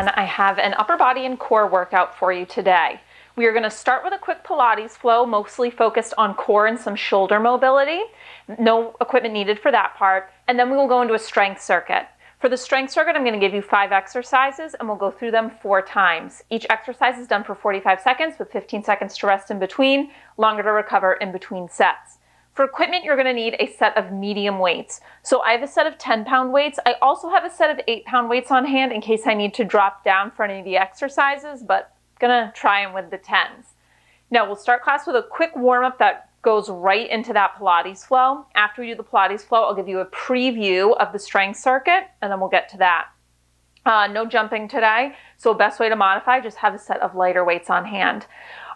everyone. I have an upper body and core workout for you today. We are going to start with a quick Pilates flow, mostly focused on core and some shoulder mobility. No equipment needed for that part. And then we will go into a strength circuit. For the strength circuit, I'm going to give you 5 exercises and we'll go through them 4 times. Each exercise is done for 45 seconds with 15 seconds to rest in between, longer to recover in between sets. For equipment, you're going to need a set of medium weights. So I have a set of 10-pound weights. I also have a set of 8-pound weights on hand in case I need to drop down for any of the exercises, but I'm going to try them with the 10s. Now we'll start class with a quick warm-up that goes right into that Pilates flow. After we do the Pilates flow, I'll give you a preview of the strength circuit, and then we'll get to that. No jumping today, so best way to modify, just have a set of lighter weights on hand.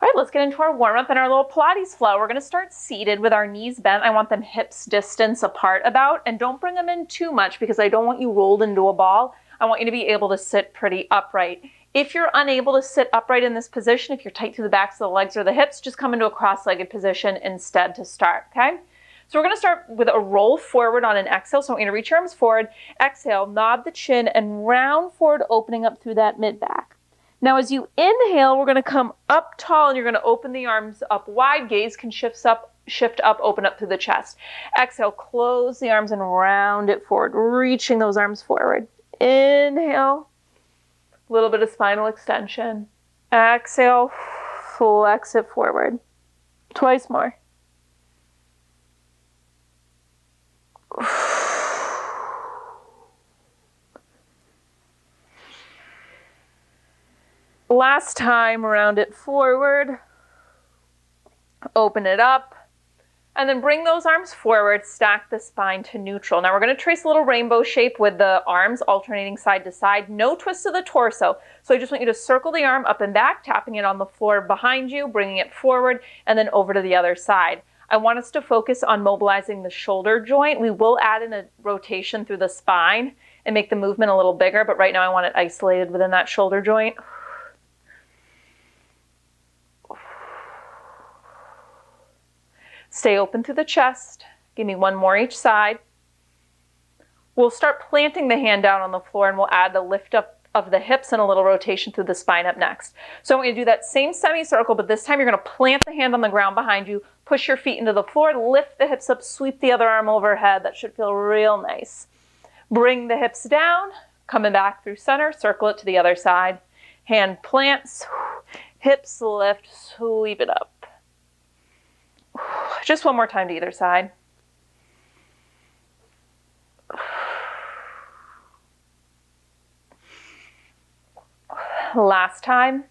All right, let's get into our warm-up and our little Pilates flow. We're gonna start seated with our knees bent. I want them hips distance apart about, and don't bring them in too much because I don't want you rolled into a ball. I want you to be able to sit pretty upright. If you're unable to sit upright in this position, if you're tight through the backs of the legs or the hips, just come into a cross-legged position instead to start, okay? So we're gonna start with a roll forward on an exhale. So I want you to reach your arms forward, exhale, nod the chin and round forward, opening up through that mid-back. Now as you inhale, we're gonna come up tall and you're gonna open the arms up wide. Gaze can shift up, open up through the chest. Exhale, close the arms and round it forward, reaching those arms forward. Inhale, a little bit of spinal extension. Exhale, flex it forward. Twice more. Last time, round it forward, open it up, and then bring those arms forward, stack the spine to neutral. Now we're going to trace a little rainbow shape with the arms alternating side to side. No twist of the torso. So I just want you to circle the arm up and back, tapping it on the floor behind you, bringing it forward, and then over to the other side. I want us to focus on mobilizing the shoulder joint. We will add in a rotation through the spine and make the movement a little bigger, but right now I want it isolated within that shoulder joint. Stay open through the chest. Give me one more each side. We'll start planting the hand down on the floor and we'll add the lift up of the hips and a little rotation through the spine up next. So I'm going to do that same semicircle, but this time you're going to plant the hand on the ground behind you, push your feet into the floor, lift the hips up, sweep the other arm overhead. That should feel real nice. Bring the hips down, coming back through center, circle it to the other side. Hand plants, hips lift, sweep it up. Just one more time to either side. Last time.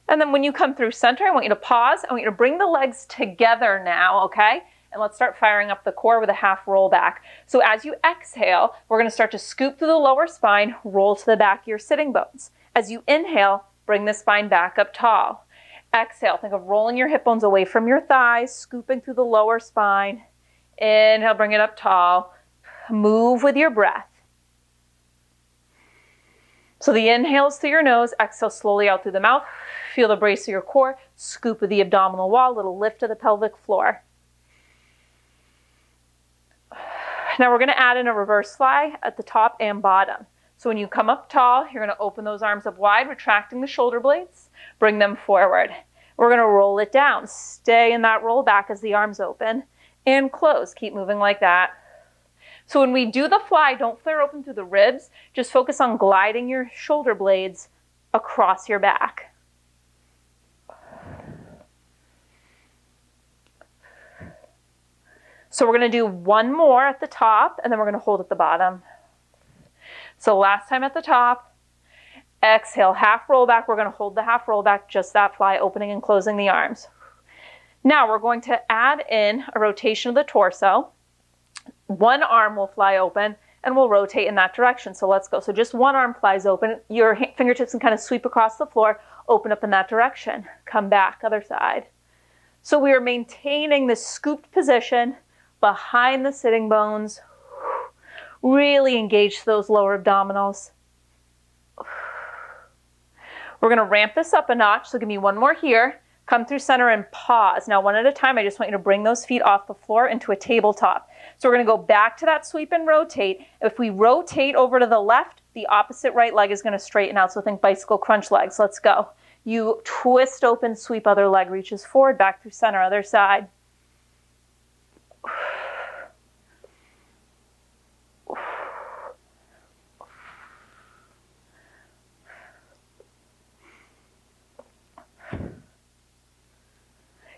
And then when you come through center, I want you to pause. I want you to bring the legs together now, okay? And let's start firing up the core with a half roll back. So as you exhale, we're going to start to scoop through the lower spine, roll to the back of your sitting bones. As you inhale, bring the spine back up tall. Exhale, think of rolling your hip bones away from your thighs, scooping through the lower spine. Inhale, bring it up tall. Move with your breath. So the inhale is through your nose, exhale slowly out through the mouth. Feel the brace of your core, scoop of the abdominal wall, little lift of the pelvic floor. Now we're going to add in a reverse fly at the top and bottom. So when you come up tall, you're going to open those arms up wide, retracting the shoulder blades, bring them forward. We're going to roll it down. Stay in that roll back as the arms open and close. Keep moving like that. So when we do the fly, don't flare open through the ribs. Just focus on gliding your shoulder blades across your back. So we're going to do one more at the top, and then we're going to hold at the bottom. So last time at the top, exhale, half roll back. We're going to hold the half roll back, just that fly, opening and closing the arms. Now we're going to add in a rotation of the torso. One arm will fly open and we'll rotate in that direction. So let's go. So just one arm flies open. Your fingertips can kind of sweep across the floor, open up in that direction. Come back, other side. So we are maintaining this scooped position behind the sitting bones. Really engage those lower abdominals. We're going to ramp this up a notch. So give me one more here. Come through center and pause. Now, one at a time, I just want you to bring those feet off the floor into a tabletop. So we're going to go back to that sweep and rotate. If we rotate over to the left, the opposite right leg is going to straighten out. So think bicycle crunch legs. Let's go. You twist open, sweep, other leg reaches forward, back through center, other side.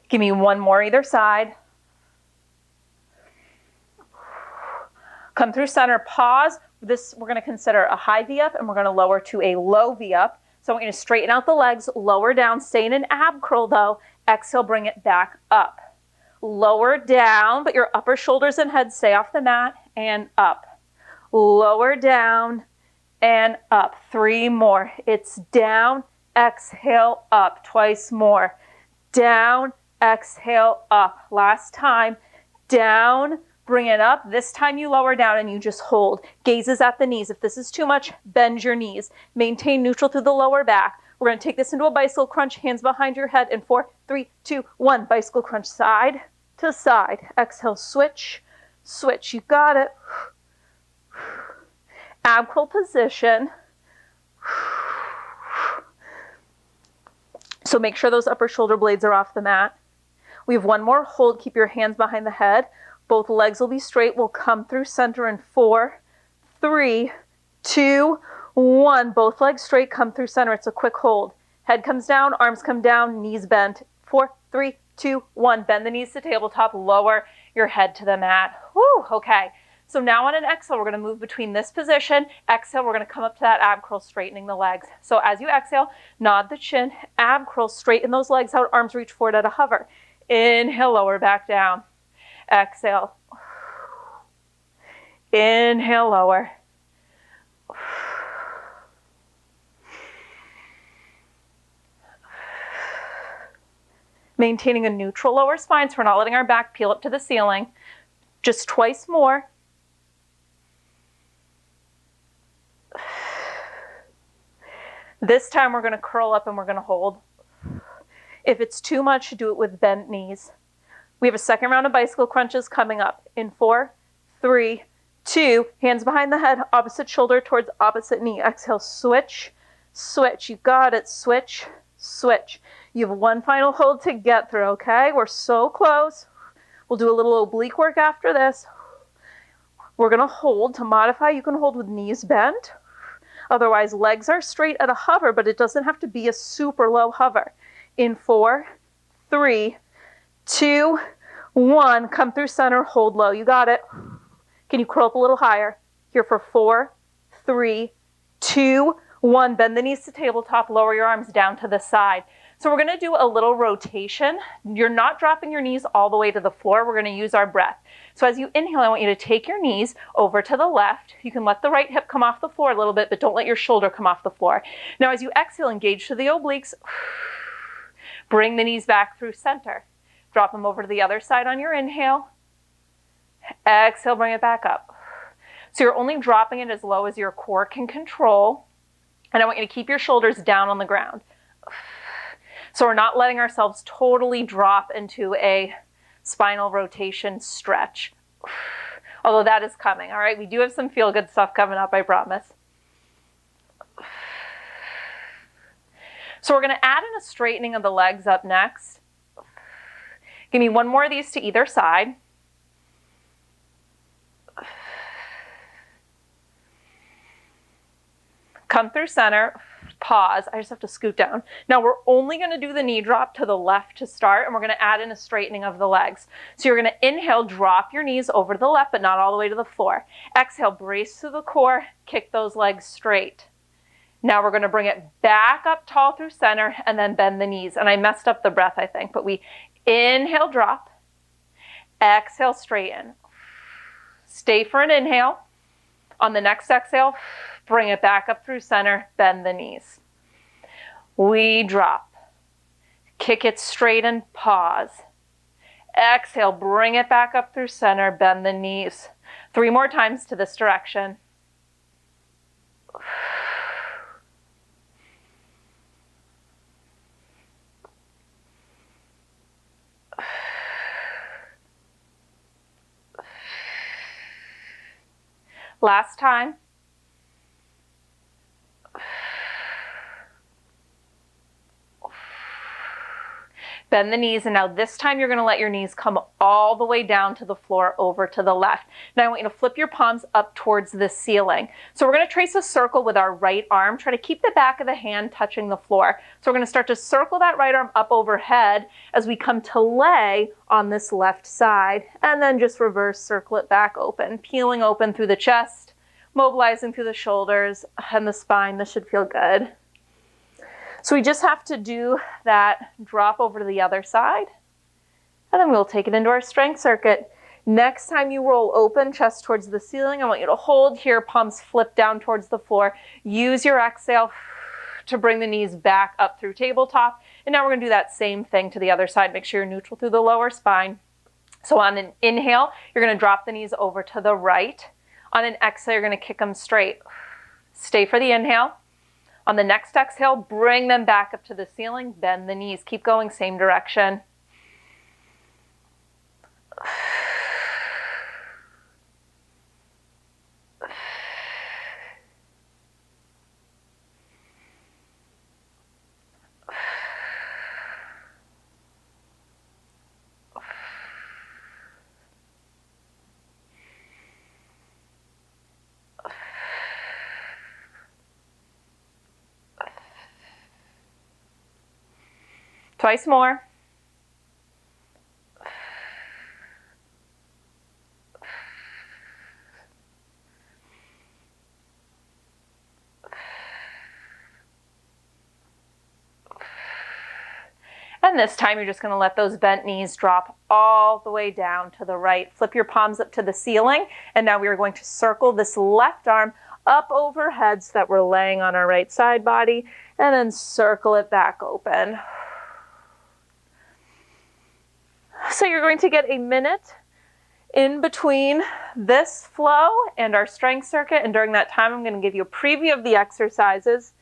Give me one more either side. Come through center, pause. This we're going to consider a high V up, and we're going to lower to a low V up. So I'm going to straighten out the legs, lower down, stay in an ab curl though. Exhale, bring it back up. Lower down, but your upper shoulders and head stay off the mat, and up. Lower down and up. 3 more. It's down, exhale, up. Twice more. Down, exhale, up. Last time. Down, bring it up. This time you lower down and you just hold. Gazes at the knees. If this is too much, bend your knees. Maintain neutral through the lower back. We're going to take this into a bicycle crunch, hands behind your head in 4, 3, 2, 1. Bicycle crunch side to side. Exhale, switch, switch. You got it. Ab curl position. So make sure those upper shoulder blades are off the mat. We have one more hold. Keep your hands behind the head. Both legs will be straight. We'll come through center in 4, 3, 2, 1. Both legs straight, come through center. It's a quick hold. Head comes down, arms come down, knees bent. 4, 3, 2, 1. Bend the knees to tabletop, lower your head to the mat. Woo, okay. So now on an exhale, we're going to move between this position. Exhale, we're going to come up to that ab curl, straightening the legs. So as you exhale, nod the chin, ab curl, straighten those legs out, arms reach forward at a hover. Inhale, lower back down. Exhale. Inhale, lower. Maintaining a neutral lower spine, so we're not letting our back peel up to the ceiling. Just twice more. This time we're going to curl up and we're going to hold. If it's too much, do it with bent knees. We have a second round of bicycle crunches coming up in 4, 3, 2, hands behind the head, opposite shoulder towards opposite knee. Exhale, switch, switch. You got it. Switch, switch. You have one final hold to get through, okay? We're so close. We'll do a little oblique work after this. We're going to hold. To modify, you can hold with knees bent. Otherwise, legs are straight at a hover, but it doesn't have to be a super low hover. In 4, 3, 2, 1. Come through center, hold low. You got it. Can you curl up a little higher? Here for 4, 3, 2, 1. Bend the knees to tabletop, lower your arms down to the side. So we're going to do a little rotation. You're not dropping your knees all the way to the floor. We're going to use our breath. So as you inhale, I want you to take your knees over to the left. You can let the right hip come off the floor a little bit, but don't let your shoulder come off the floor. Now as you exhale, engage to the obliques. Bring the knees back through center. Drop them over to the other side on your inhale. Exhale, bring it back up. So you're only dropping it as low as your core can control. And I want you to keep your shoulders down on the ground. So we're not letting ourselves totally drop into a spinal rotation stretch. Although that is coming, all right? We do have some feel-good stuff coming up, I promise. So we're going to add in a straightening of the legs up next. Give me one more of these to either side. Come through center, pause. I just have to scoot down. Now we're only going to do the knee drop to the left to start, and we're going to add in a straightening of the legs. So you're going to inhale, drop your knees over to the left, but not all the way to the floor. Exhale, brace to the core, kick those legs straight. Now we're going to bring it back up tall through center and then bend the knees. And I messed up the breath, I think, but we inhale, drop. Exhale, straighten. Stay for an inhale. On the next exhale, bring it back up through center, bend the knees. We drop. Kick it straight and pause. Exhale, bring it back up through center, bend the knees. 3 more times to this direction. Last time. Bend the knees, and now this time you're going to let your knees come all the way down to the floor over to the left. Now I want you to flip your palms up towards the ceiling. So we're going to trace a circle with our right arm. Try to keep the back of the hand touching the floor. So we're going to start to circle that right arm up overhead as we come to lay on this left side, and then just reverse circle it back open, peeling open through the chest, mobilizing through the shoulders and the spine. This should feel good. So we just have to do that drop over to the other side, and then we'll take it into our strength circuit. Next time you roll open, chest towards the ceiling, I want you to hold here, palms flip down towards the floor. Use your exhale to bring the knees back up through tabletop. And now we're going to do that same thing to the other side. Make sure you're neutral through the lower spine. So on an inhale, you're going to drop the knees over to the right. On an exhale, you're going to kick them straight. Stay for the inhale. On the next exhale, bring them back up to the ceiling, bend the knees. Keep going, same direction. Twice more. And this time you're just going to let those bent knees drop all the way down to the right. Flip your palms up to the ceiling. And now we are going to circle this left arm up overhead so that we're laying on our right side body, and then circle it back open. So you're going to get a minute in between this flow and our strength circuit. And during that time, I'm going to give you a preview of the exercises.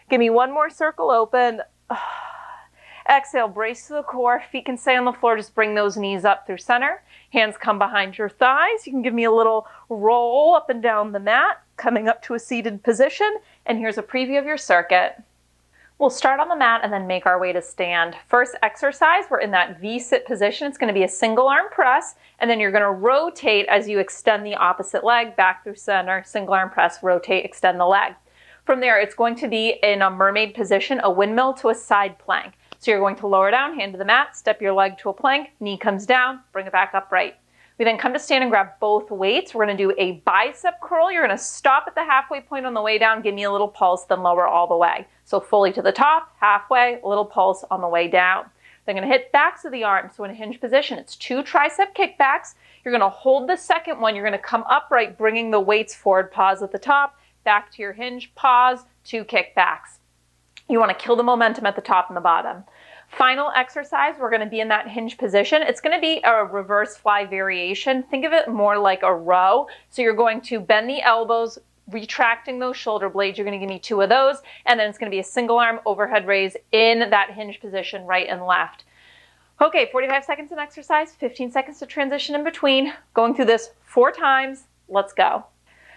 Give me one more circle open. Exhale, brace to the core. Feet can stay on the floor. Just bring those knees up through center. Hands come behind your thighs. You can give me a little roll up and down the mat, coming up to a seated position. And here's a preview of your circuit. We'll start on the mat and then make our way to stand. First exercise, we're in that V-sit position. It's going to be a single arm press, and then you're going to rotate as you extend the opposite leg back through center, single arm press, rotate, extend the leg. From there, it's going to be in a mermaid position, a windmill to a side plank. So you're going to lower down, hand to the mat, step your leg to a plank, knee comes down, bring it back upright. We then come to stand and grab both weights. We're going to do a bicep curl. You're going to stop at the halfway point on the way down, give me a little pulse, then lower all the way. So fully to the top, halfway, a little pulse on the way down. Then I'm going to hit backs of the arms. So in a hinge position, it's 2 tricep kickbacks. You're going to hold the second one. You're going to come upright, bringing the weights forward. Pause at the top, back to your hinge, pause, 2 kickbacks. You want to kill the momentum at the top and the bottom. Final exercise, we're going to be in that hinge position. It's going to be a reverse fly variation. Think of it more like a row. So you're going to bend the elbows, retracting those shoulder blades. You're going to give me 2 of those. And then it's going to be a single arm overhead raise in that hinge position, right and left. Okay, 45 seconds in exercise, 15 seconds to transition in between. Going through this 4 times. Let's go.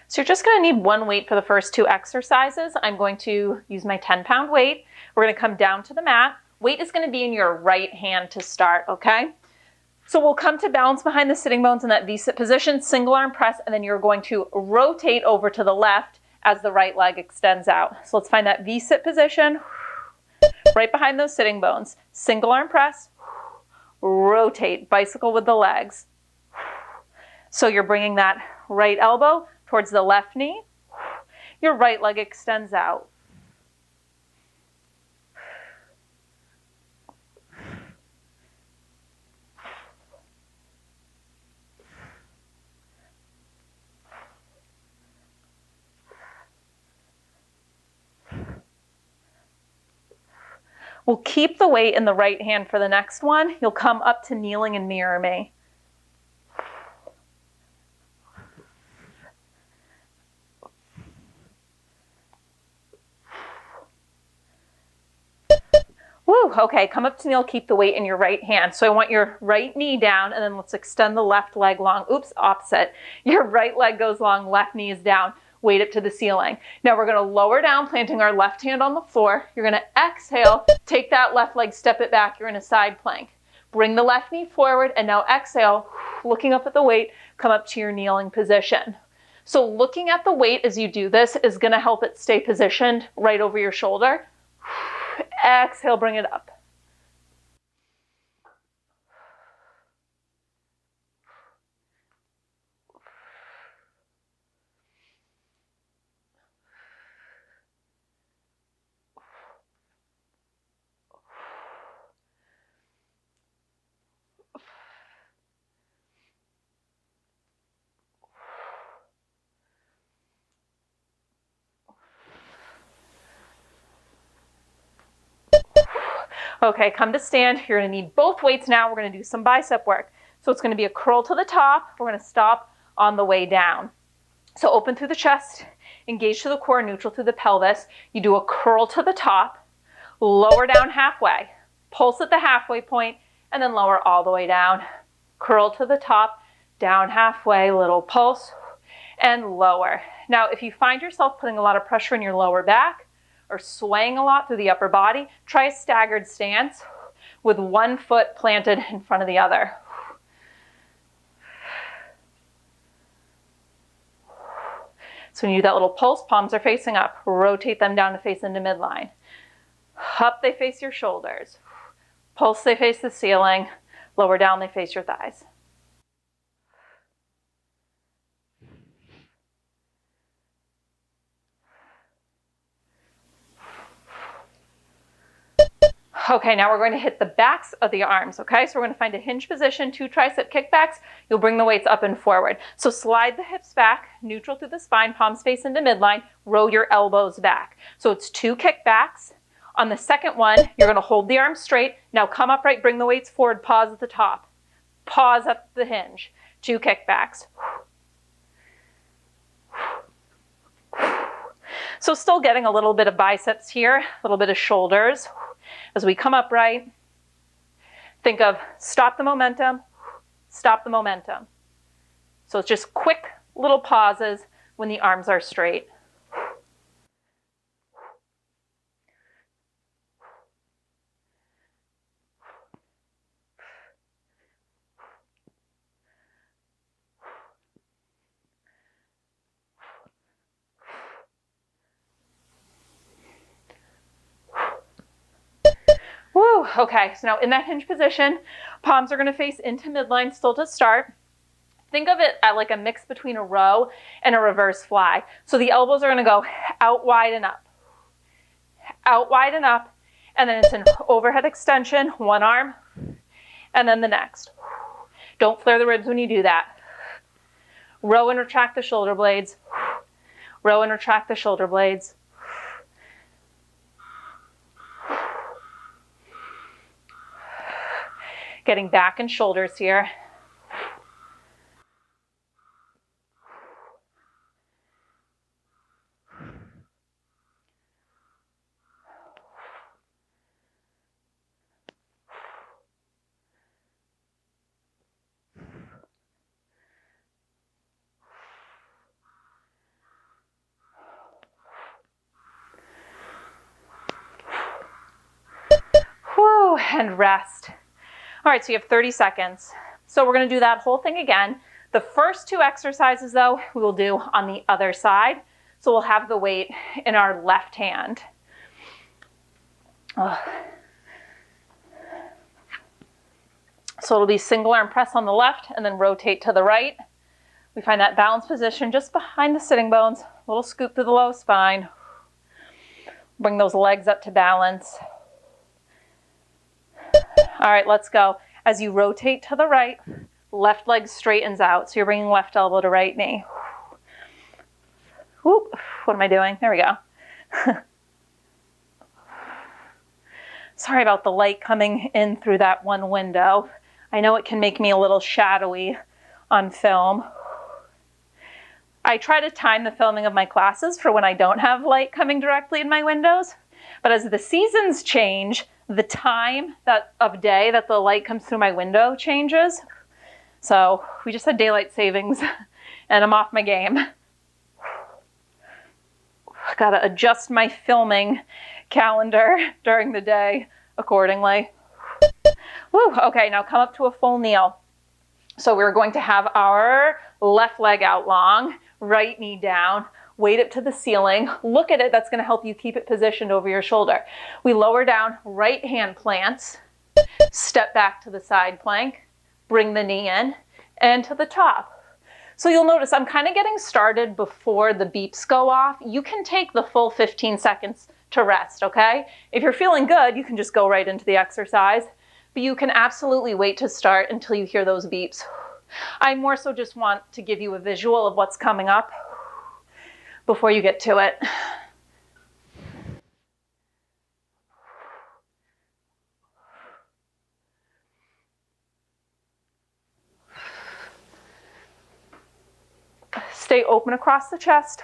So you're just going to need 1 weight for the first 2 exercises. I'm going to use my 10-pound weight. We're going to come down to the mat. Weight is going to be in your right hand to start, okay? So we'll come to balance behind the sitting bones in that V-sit position, single arm press, and then you're going to rotate over to the left as the right leg extends out. So let's find that V-sit position, right behind those sitting bones. Single arm press, rotate, bicycle with the legs. So you're bringing that right elbow towards the left knee. Your right leg extends out. We'll keep the weight in the right hand for the next one. You'll come up to kneeling and mirror me. Woo! Whew, okay, come up to kneel, keep the weight in your right hand. So I want your right knee down, and then let's extend the left leg long. Oops, opposite. Your right leg goes long, left knee is down, weight up to the ceiling. Now we're gonna lower down, planting our left hand on the floor. You're gonna exhale, take that left leg, step it back, you're in a side plank. Bring the left knee forward, and now exhale, looking up at the weight, come up to your kneeling position. So looking at the weight as you do this is gonna help it stay positioned right over your shoulder. Exhale, bring it up. Okay, come to stand. You're gonna need both weights now. We're gonna do some bicep work. So it's gonna be a curl to the top. We're gonna stop on the way down. So open through the chest, engage to the core, neutral through the pelvis. You do a curl to the top, lower down halfway, pulse at the halfway point, and then lower all the way down. Curl to the top, down halfway, little pulse, and lower. Now, if you find yourself putting a lot of pressure in your lower back, or swaying a lot through the upper body, try a staggered stance with one foot planted in front of the other. So when you do that little pulse, palms are facing up. Rotate them down to face into midline. Up, they face your shoulders. Pulse, they face the ceiling. Lower down, they face your thighs. Okay, now we're going to hit the backs of the arms, okay? So we're going to find a hinge position, 2 tricep kickbacks. You'll bring the weights up and forward. So slide the hips back, neutral through the spine, palms face into midline, roll your elbows back. So it's 2 kickbacks. On the second one, you're going to hold the arms straight. Now come upright, bring the weights forward, pause at the top. Pause at the hinge. 2 kickbacks. So still getting a little bit of biceps here, a little bit of shoulders. As we come upright, think of stop the momentum, stop the momentum. So it's just quick little pauses when the arms are straight. Woo, okay, so now in that hinge position, palms are gonna face into midline still to start. Think of it like a mix between a row and a reverse fly. So the elbows are gonna go out wide and up, and then it's an overhead extension, one arm, and then the next. Don't flare the ribs when you do that. Row and retract the shoulder blades, row and retract the shoulder blades. Getting back and shoulders here. Whew, and rest. All right, so you have 30 seconds. So we're gonna do that whole thing again. The first 2 exercises though, we will do on the other side. So we'll have the weight in our left hand. So it'll be single arm press on the left and then rotate to the right. We find that balanced position just behind the sitting bones. A little scoop through the low spine. Bring those legs up to balance. All right, let's go. As you rotate to the right, left leg straightens out. So you're bringing left elbow to right knee. Whoop, what am I doing? There we go. Sorry about the light coming in through that one window. I know it can make me a little shadowy on film. I try to time the filming of my classes for when I don't have light coming directly in my windows. But as the seasons change, the time of day that the light comes through my window changes. So we just had daylight savings and I'm off my game. Gotta adjust my filming calendar during the day accordingly. Woo, okay, now come up to a full kneel. So we're going to have our left leg out long, right knee down, weight it to the ceiling. Look at it, that's gonna help you keep it positioned over your shoulder. We lower down, right hand plants, step back to the side plank, bring the knee in, and to the top. So you'll notice I'm kind of getting started before the beeps go off. You can take the full 15 seconds to rest, okay? If you're feeling good, you can just go right into the exercise, but you can absolutely wait to start until you hear those beeps. I more so just want to give you a visual of what's coming up before you get to it. Stay open across the chest.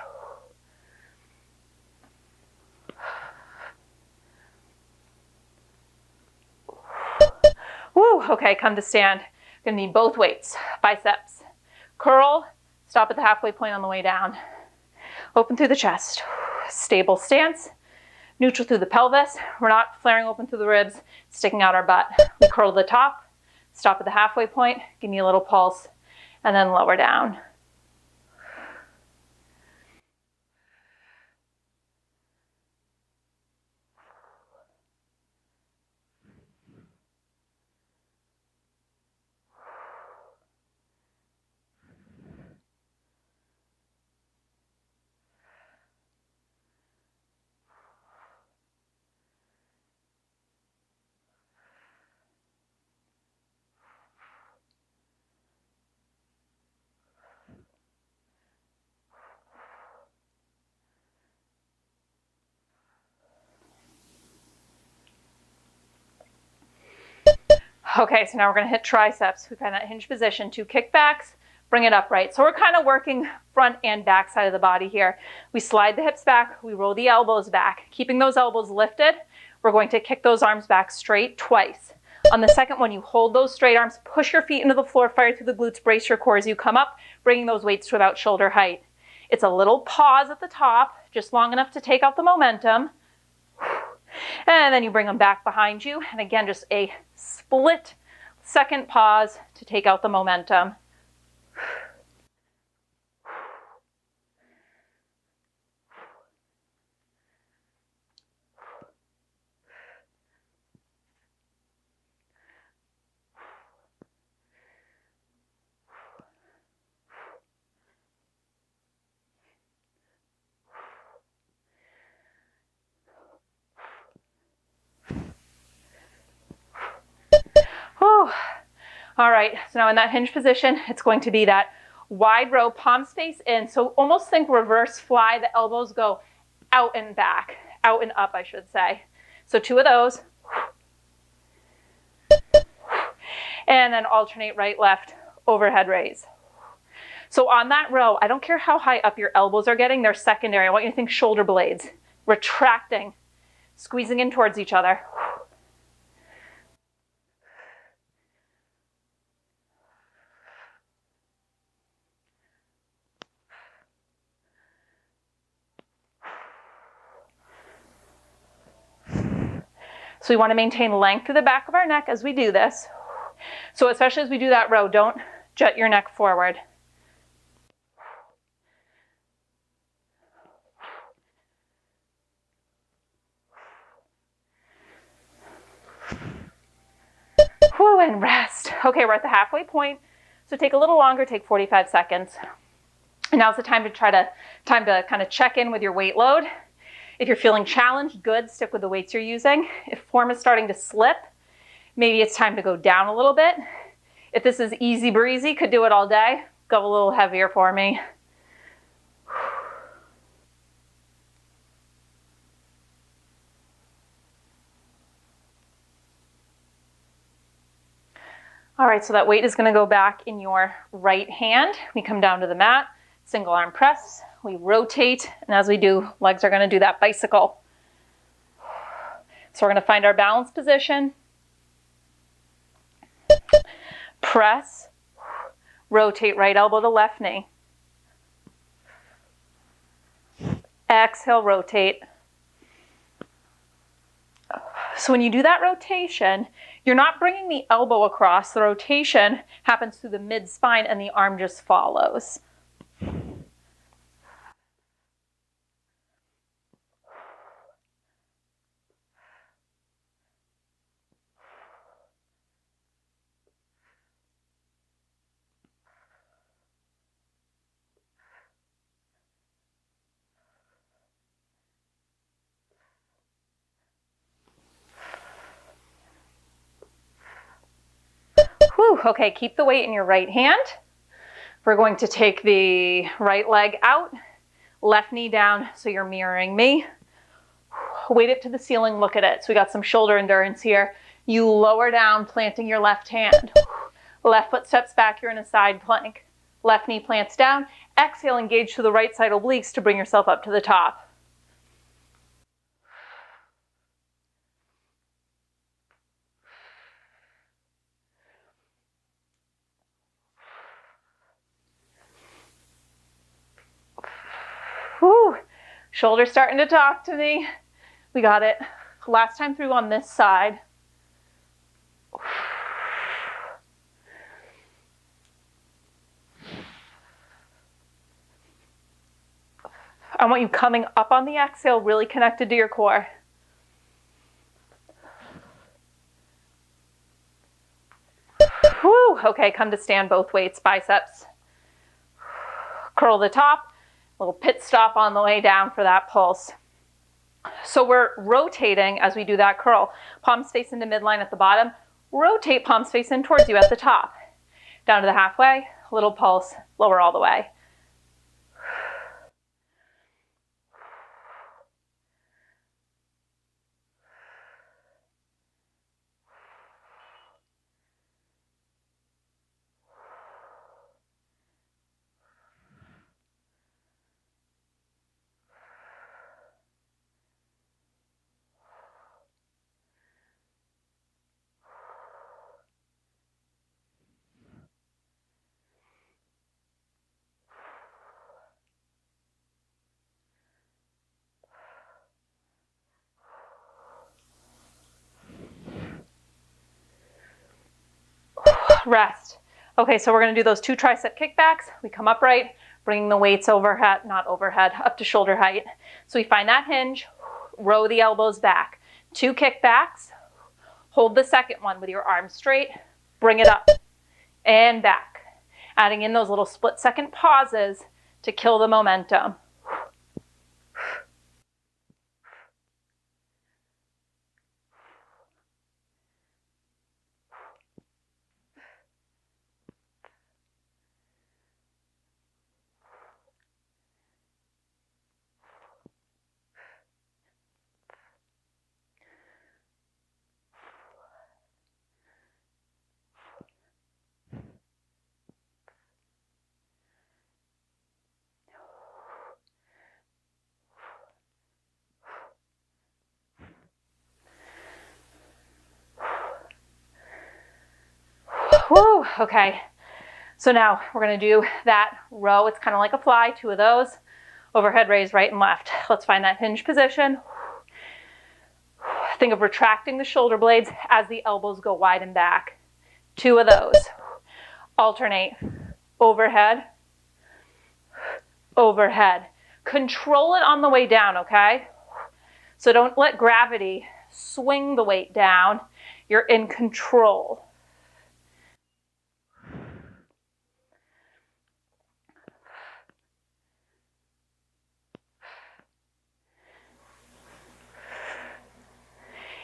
Woo, okay, come to stand. Gonna need both weights, biceps. Curl, stop at the halfway point on the way down. Open through the chest. Stable stance, neutral through the pelvis. We're not flaring open through the ribs, sticking out our butt. We curl to the top, stop at the halfway point, give me a little pulse, and then lower down. Okay, so now we're gonna hit triceps. We find that hinge position, 2 kickbacks, bring it upright. So we're kind of working front and back side of the body here. We slide the hips back, we roll the elbows back. Keeping those elbows lifted, we're going to kick those arms back straight twice. On the second one, you hold those straight arms, push your feet into the floor, fire through the glutes, brace your core as you come up, bringing those weights to about shoulder height. It's a little pause at the top, just long enough to take out the momentum. And then you bring them back behind you. And again, just a split second pause to take out the momentum. Whew. All right, so now in that hinge position, it's going to be that wide row, palms face in. So almost think reverse fly. The elbows go out and back, out and up, I should say. So 2 of those. And then alternate right, left, overhead raise. So on that row, I don't care how high up your elbows are getting, they're secondary. I want you to think shoulder blades, retracting, squeezing in towards each other. So we want to maintain length through the back of our neck as we do this. So especially as we do that row, don't jut your neck forward. Whew, and rest. Okay, we're at the halfway point. So take a little longer, take 45 seconds. And now's the time to kind of check in with your weight load. If you're feeling challenged, good, stick with the weights you're using. If form is starting to slip, maybe it's time to go down a little bit. If this is easy breezy, could do it all day, go a little heavier for me. All right, so that weight is going to go back in your right hand. We come down to the mat, single arm press, we rotate, and as we do, legs are going to do that bicycle. So we're going to find our balance position. Press, rotate right elbow to left knee. Exhale, rotate. So when you do that rotation, you're not bringing the elbow across. The rotation happens through the mid-spine and the arm just follows. Whew, okay, keep the weight in your right hand. We're going to take the right leg out, left knee down, so you're mirroring me. Weight it to the ceiling, look at it. So we got some shoulder endurance here. You lower down, planting your left hand. Left foot steps back, you're in a side plank. Left knee plants down. Exhale, engage to the right side obliques to bring yourself up to the top. Whew. Shoulders starting to talk to me. We got it. Last time through on this side. I want you coming up on the exhale, really connected to your core. Whew. Okay, come to stand, both weights, biceps. Curl the top, little pit stop on the way down for that pulse. So we're rotating as we do that curl. Palms face into midline at the bottom. Rotate palms face in towards you at the top. Down to the halfway, little pulse, lower all the way. Rest. Okay, so we're going to do those 2 tricep kickbacks. We come upright, bringing the weights overhead, not overhead, up to shoulder height. So we find that hinge, row the elbows back. 2 kickbacks. Hold the second one with your arms straight, bring it up and back. Adding in those little split-second pauses to kill the momentum. Whew, okay. So now we're going to do that row. It's kind of like a fly, 2 of those. Overhead raise right and left. Let's find that hinge position. Think of retracting the shoulder blades as the elbows go wide and back. 2 of those. Alternate. Overhead. Overhead. Control it on the way down, okay? So don't let gravity swing the weight down. You're in control.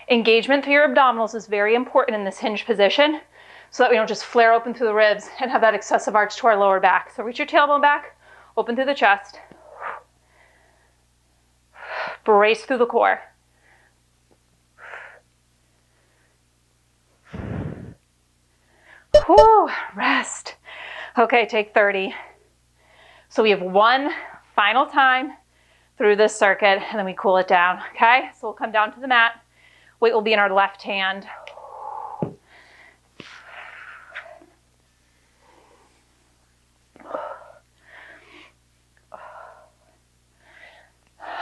Engagement through your abdominals is very important in this hinge position so that we don't just flare open through the ribs and have that excessive arch to our lower back. So reach your tailbone back, open through the chest. Brace through the core. Whew, rest. Okay, take 30. So we have 1 final time through this circuit and then we cool it down, okay? So we'll come down to the mat. Weight will be in our left hand.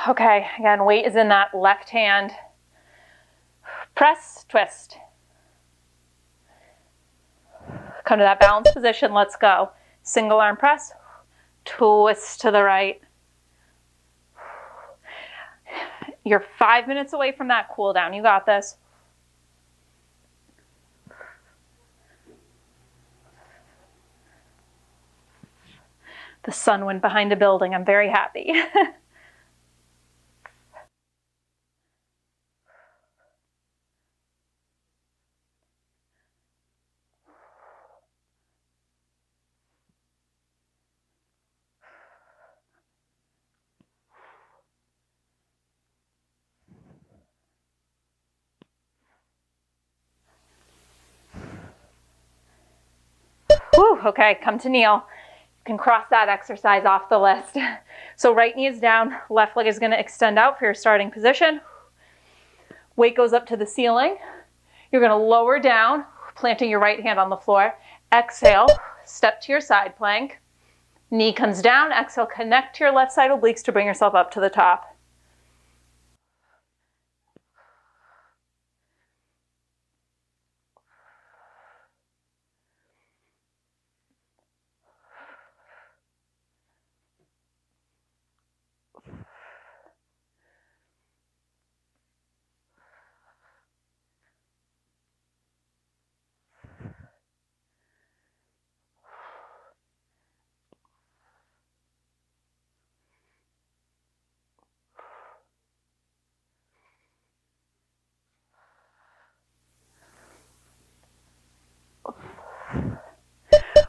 Okay, again, weight is in that left hand. Press, twist. Come to that balanced position, let's go. Single arm press, twist to the right. You're 5 minutes away from that cool down. You got this. The sun went behind a building. I'm very happy. Whew, okay, come to kneel. You can cross that exercise off the list. So right knee is down, left leg is going to extend out for your starting position. Weight goes up to the ceiling. You're going to lower down, planting your right hand on the floor. Exhale, step to your side plank. Knee comes down, exhale, connect to your left side obliques to bring yourself up to the top.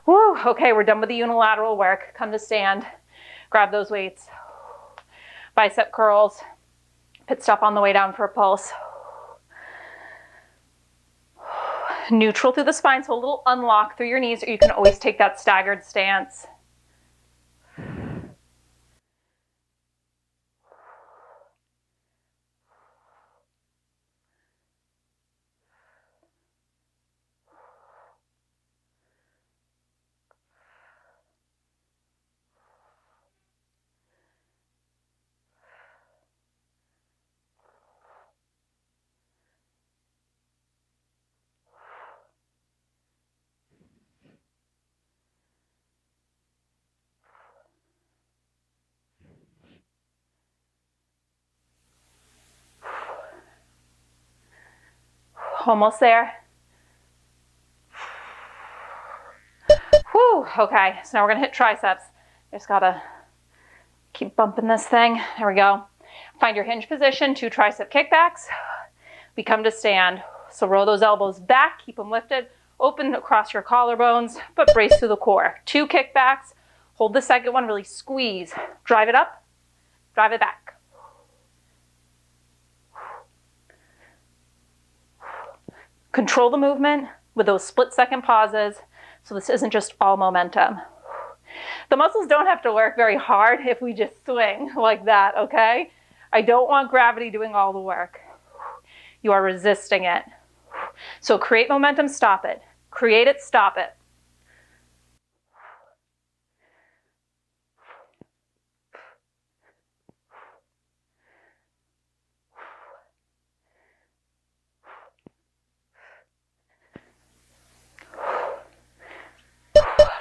Woo, okay, we're done with the unilateral work. Come to stand, grab those weights. Bicep curls, pit stop on the way down for a pulse. Neutral through the spine, so a little unlock through your knees, or you can always take that staggered stance. Almost there. Whew, okay, so now we're gonna hit triceps. Just gotta keep bumping this thing. There we go. Find your hinge position, 2 tricep kickbacks. We come to stand. So roll those elbows back, keep them lifted, open across your collarbones, but brace through the core. 2 kickbacks. Hold the second one, really squeeze. Drive it up, drive it back. Control the movement with those split-second pauses, so this isn't just all momentum. The muscles don't have to work very hard if we just swing like that, okay? I don't want gravity doing all the work. You are resisting it. So create momentum, stop it. Create it, stop it.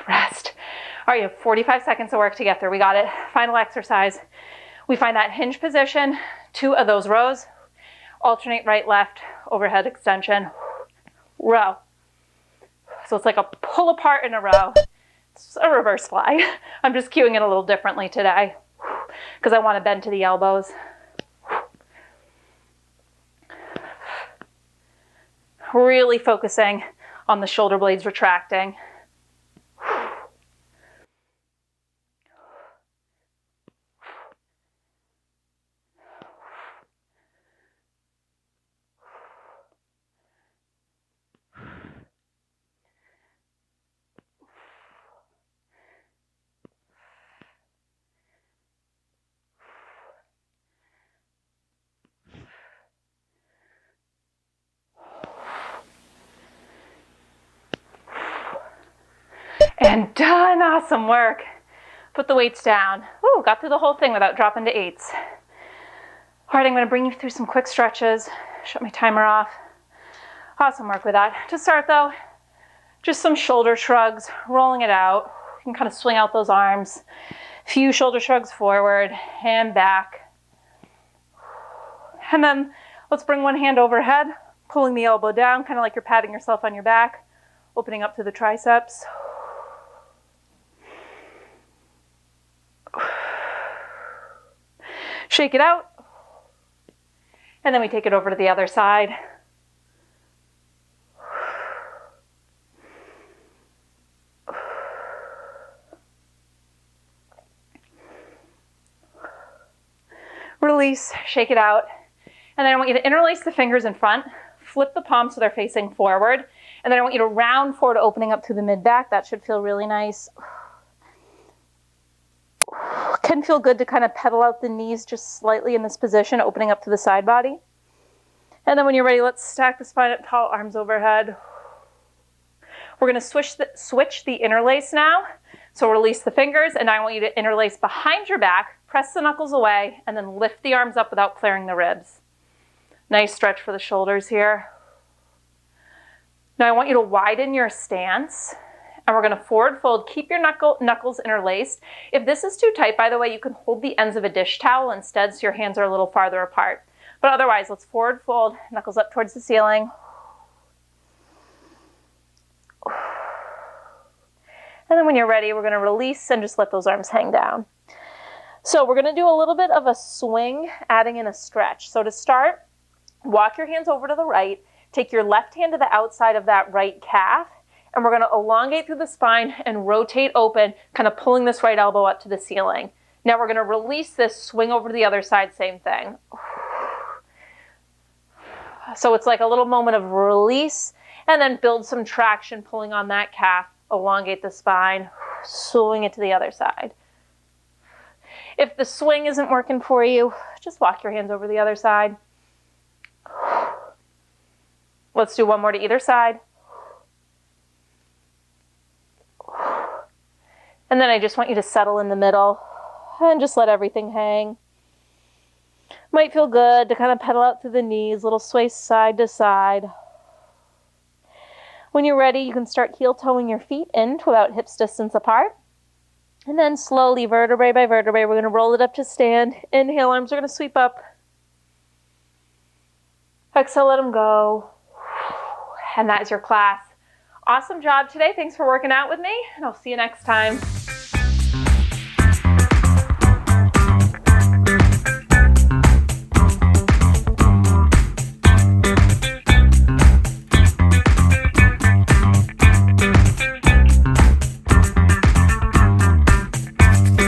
Rest. All right, you have 45 seconds of work to get through. We got it. Final exercise. We find that hinge position, 2 of those rows. Alternate right, left, overhead extension, row. So it's like a pull apart in a row. It's a reverse fly. I'm just cueing it a little differently today because I want to bend to the elbows. Really focusing on the shoulder blades retracting. And done. Awesome work. Put the weights down. Ooh, got through the whole thing without dropping to 8s. All right, I'm going to bring you through some quick stretches. Shut my timer off. Awesome work with that. To start though, just some shoulder shrugs, rolling it out. You can kind of swing out those arms. Few shoulder shrugs forward and back. And then let's bring one hand overhead, pulling the elbow down, kind of like you're patting yourself on your back, opening up to the triceps. Shake it out. And then we take it over to the other side. Release, shake it out. And then I want you to interlace the fingers in front, flip the palms so they're facing forward. And then I want you to round forward, opening up to the mid-back. That should feel really nice. Can feel good to kind of pedal out the knees just slightly in this position, opening up to the side body. And then when you're ready, let's stack the spine up tall, arms overhead. We're going to switch the interlace now. So release the fingers, and I want you to interlace behind your back, press the knuckles away, and then lift the arms up without flaring the ribs. Nice stretch for the shoulders here. Now I want you to widen your stance, and we're going to forward fold. Keep your knuckles interlaced. If this is too tight, by the way, you can hold the ends of a dish towel instead so your hands are a little farther apart. But otherwise, let's forward fold, knuckles up towards the ceiling. And then when you're ready, we're going to release and just let those arms hang down. So we're going to do a little bit of a swing, adding in a stretch. So to start, walk your hands over to the right, take your left hand to the outside of that right calf, and we're going to elongate through the spine and rotate open, kind of pulling this right elbow up to the ceiling. Now we're going to release this, swing over to the other side, same thing. So it's like a little moment of release, and then build some traction, pulling on that calf, elongate the spine, swing it to the other side. If the swing isn't working for you, just walk your hands over the other side. Let's do one more to either side. And then I just want you to settle in the middle and just let everything hang. Might feel good to kind of pedal out through the knees, little sway side to side. When you're ready, you can start heel-toeing your feet in to about hips distance apart. And then slowly, vertebrae by vertebrae, we're going to roll it up to stand. Inhale, arms are going to sweep up. Exhale, let them go. And that is your class. Awesome job today. Thanks for working out with me, and I'll see you next time.